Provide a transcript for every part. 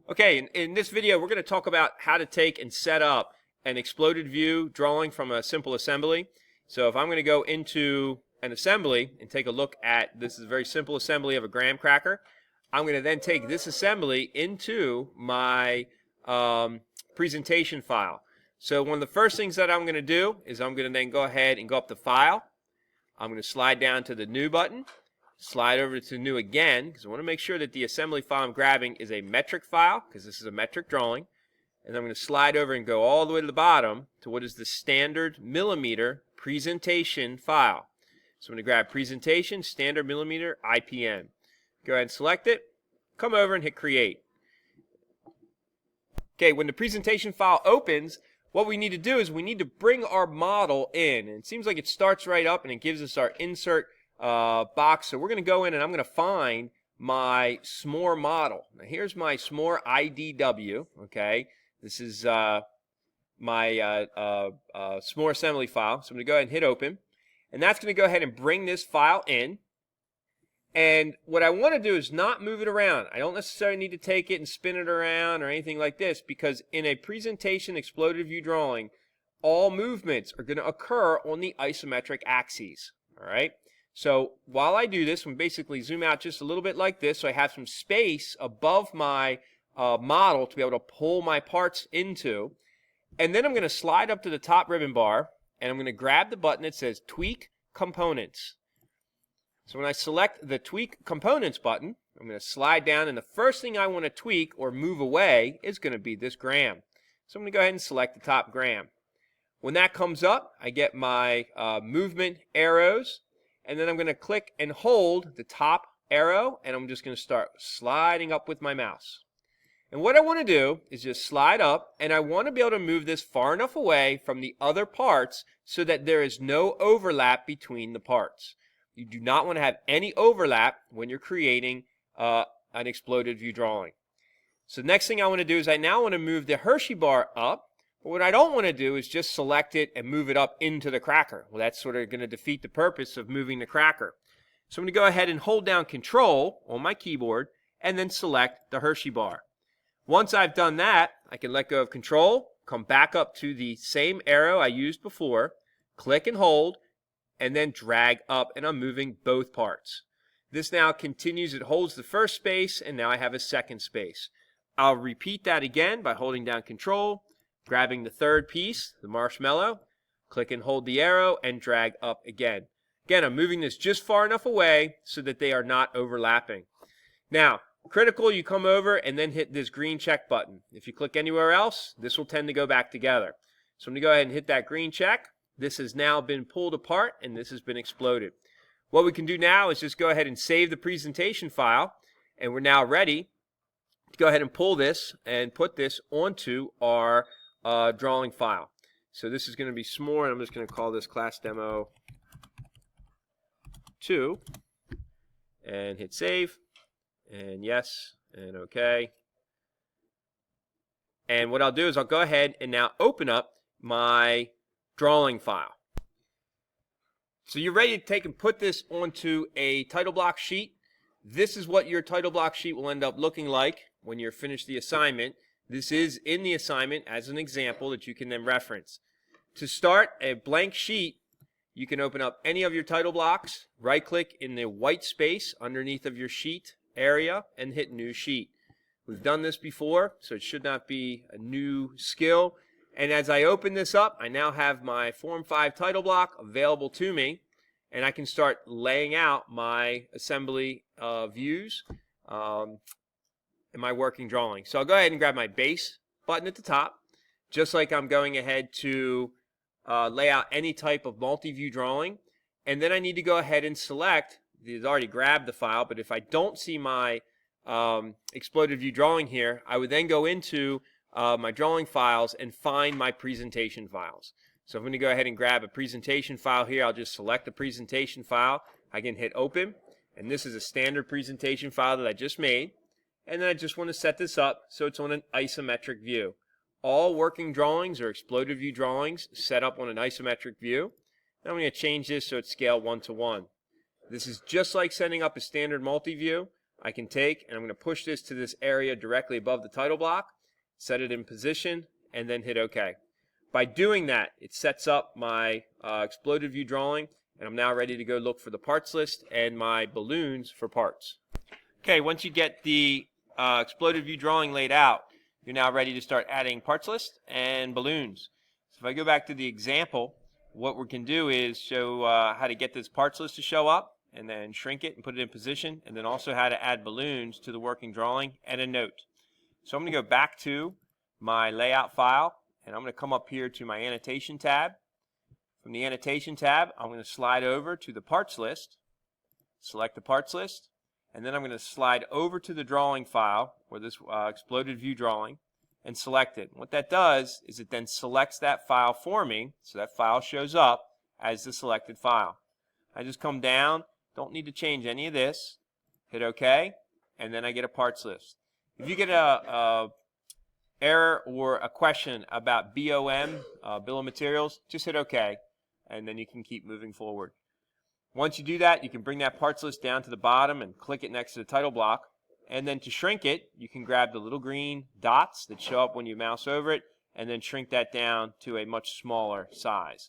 Okay, in this video, we're going to talk about how to take and set up an exploded view drawing from a simple assembly. So if I'm going to go into an assembly and take a look at, this is a very simple assembly of a graham cracker. I'm going to then take this assembly into my presentation file. So one of the first things that I'm going to do is I'm going to then go ahead and go up to File. I'm going to slide down to the New button. Slide over to New again, because I want to make sure that the assembly file I'm grabbing is a metric file, because this is a metric drawing. And I'm going to slide over and go all the way to the bottom to what is the standard millimeter presentation file. So I'm going to grab Presentation, Standard Millimeter, IPN. Go ahead and select it. Come over and hit Create. Okay, when the presentation file opens, what we need to do is we need to bring our model in. And it seems like it starts right up and it gives us our insert box. So we're going to go in and I'm going to find my SMORE model. Now here's my SMORE IDW. Okay, this is my SMORE assembly file. So I'm going to go ahead and hit open, and that's going to go ahead and bring this file in. And what I want to do is not move it around. I don't necessarily need to take it and spin it around or anything like this, because in a presentation exploded view drawing, all movements are going to occur on the isometric axes. All right. So while I do this, I'm basically zoom out just a little bit like this, so I have some space above my model to be able to pull my parts into. And then I'm going to slide up to the top ribbon bar, and I'm going to grab the button that says Tweak Components. So when I select the Tweak Components button, I'm going to slide down, and the first thing I want to tweak or move away is going to be this graham. So I'm going to go ahead and select the top graham. When that comes up, I get my movement arrows. And then I'm going to click and hold the top arrow, and I'm just going to start sliding up with my mouse. And what I want to do is just slide up, and I want to be able to move this far enough away from the other parts so that there is no overlap between the parts. You do not want to have any overlap when you're creating an exploded view drawing. So the next thing I want to do is I now want to move the Hershey bar up. But what I don't want to do is just select it and move it up into the cracker. Well, that's sort of going to defeat the purpose of moving the cracker. So I'm going to go ahead and hold down Control on my keyboard and then select the Hershey bar. Once I've done that, I can let go of Control, come back up to the same arrow I used before, click and hold, and then drag up, and I'm moving both parts. This now continues. It holds the first space, and now I have a second space. I'll repeat that again by holding down Control, grabbing the third piece, the marshmallow, click and hold the arrow, and drag up again. Again, I'm moving this just far enough away so that they are not overlapping. Now, critical, you come over and then hit this green check button. If you click anywhere else, this will tend to go back together. So I'm going to go ahead and hit that green check. This has now been pulled apart, and this has been exploded. What we can do now is just go ahead and save the presentation file, and we're now ready to go ahead and pull this and put this onto our drawing file. So this is going to be SMORE, and I'm just going to call this Class Demo 2, and hit Save, and yes, and OK. And what I'll do is I'll go ahead and now open up my drawing file. So you're ready to take and put this onto a title block sheet. This is what your title block sheet will end up looking like when you're finished the assignment. This is in the assignment as an example that you can then reference. To start a blank sheet, you can open up any of your title blocks, right-click in the white space underneath of your sheet area, and hit New Sheet. We've done this before, so it should not be a new skill. And as I open this up, I now have my Form 5 title block available to me, and I can start laying out my assembly views in my working drawing. So I'll go ahead and grab my base button at the top, just like I'm going ahead to lay out any type of multi-view drawing. And then I need to go ahead and select, it's already grabbed the file, but if I don't see my exploded view drawing here, I would then go into my drawing files and find my presentation files. So I'm going to go ahead and grab a presentation file here. I'll just select the presentation file. I can hit Open, and this is a standard presentation file that I just made. And then I just want to set this up so it's on an isometric view. All working drawings or exploded view drawings set up on an isometric view. Now I'm going to change this so it's scale 1:1. This is just like setting up a standard multi-view. I can take and I'm going to push this to this area directly above the title block, set it in position, and then hit OK. By doing that, it sets up my exploded view drawing, and I'm now ready to go look for the parts list and my balloons for parts. Okay, once you get the exploded view drawing laid out, you're now ready to start adding parts list and balloons. So if I go back to the example, what we can do is show how to get this parts list to show up, and then shrink it and put it in position, and then also how to add balloons to the working drawing and a note. So I'm going to go back to my layout file, and I'm going to come up here to my annotation tab. From the annotation tab, I'm going to slide over to the parts list, select the parts list, and then I'm going to slide over to the drawing file, or this exploded view drawing, and select it. What that does is it then selects that file for me, so that file shows up as the selected file. I just come down, don't need to change any of this, hit OK, and then I get a parts list. If you get a error or a question about BOM, bill of materials, just hit OK, and then you can keep moving forward. Once you do that, you can bring that parts list down to the bottom and click it next to the title block. And then to shrink it, you can grab the little green dots that show up when you mouse over it, and then shrink that down to a much smaller size.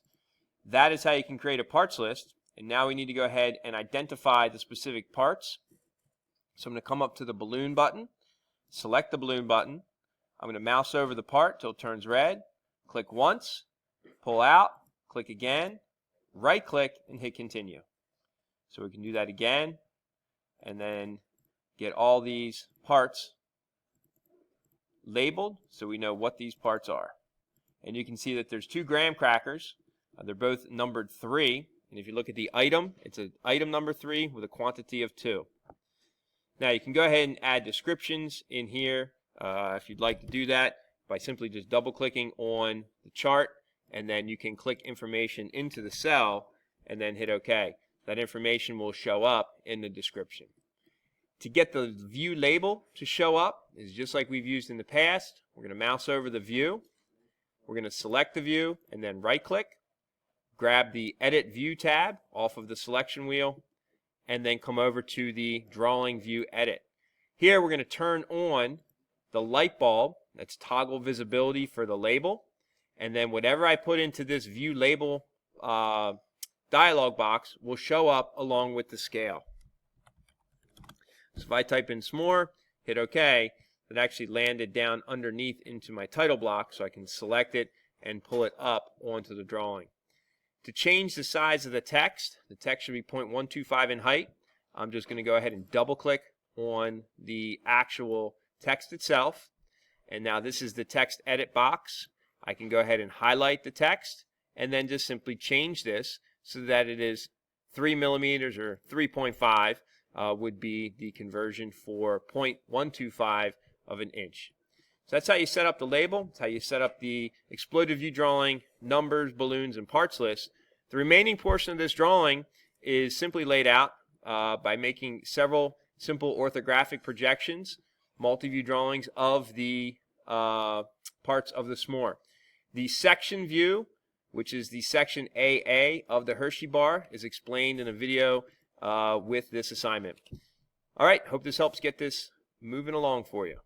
That is how you can create a parts list. And now we need to go ahead and identify the specific parts. So I'm going to come up to the balloon button, select the balloon button. I'm going to mouse over the part till it turns red, click once, pull out, click again, right click, and hit continue. So we can do that again, and then get all these parts labeled so we know what these parts are. And you can see that there's 2 graham crackers. They're both numbered 3. And if you look at the item, it's an item number 3 with a quantity of 2. Now you can go ahead and add descriptions in here if you'd like to do that by simply just double clicking on the chart, and then you can click information into the cell and then hit OK. That information will show up in the description. To get the view label to show up is just like we've used in the past. We're going to mouse over the view. We're going to select the view and then right click. Grab the Edit View tab off of the selection wheel, and then come over to the Drawing View Edit. Here we're going to turn on the light bulb, that's toggle visibility for the label, and then whatever I put into this View Label dialog box will show up along with the scale. So if I type in SMORE, hit OK, it actually landed down underneath into my title block, so I can select it and pull it up onto the drawing. To change the size of the text should be 0.125 in height. I'm just going to go ahead and double click on the actual text itself. And now this is the text edit box. I can go ahead and highlight the text and then just simply change this so that it is 3 millimeters or 3.5 would be the conversion for 0.125 of an inch. So that's how you set up the label. That's how you set up the exploded view drawing, numbers, balloons, and parts list. The remaining portion of this drawing is simply laid out by making several simple orthographic projections, multi-view drawings of the parts of the SMORE. The section view, which is the section AA of the Hershey bar, is explained in a video with this assignment. All right, hope this helps get this moving along for you.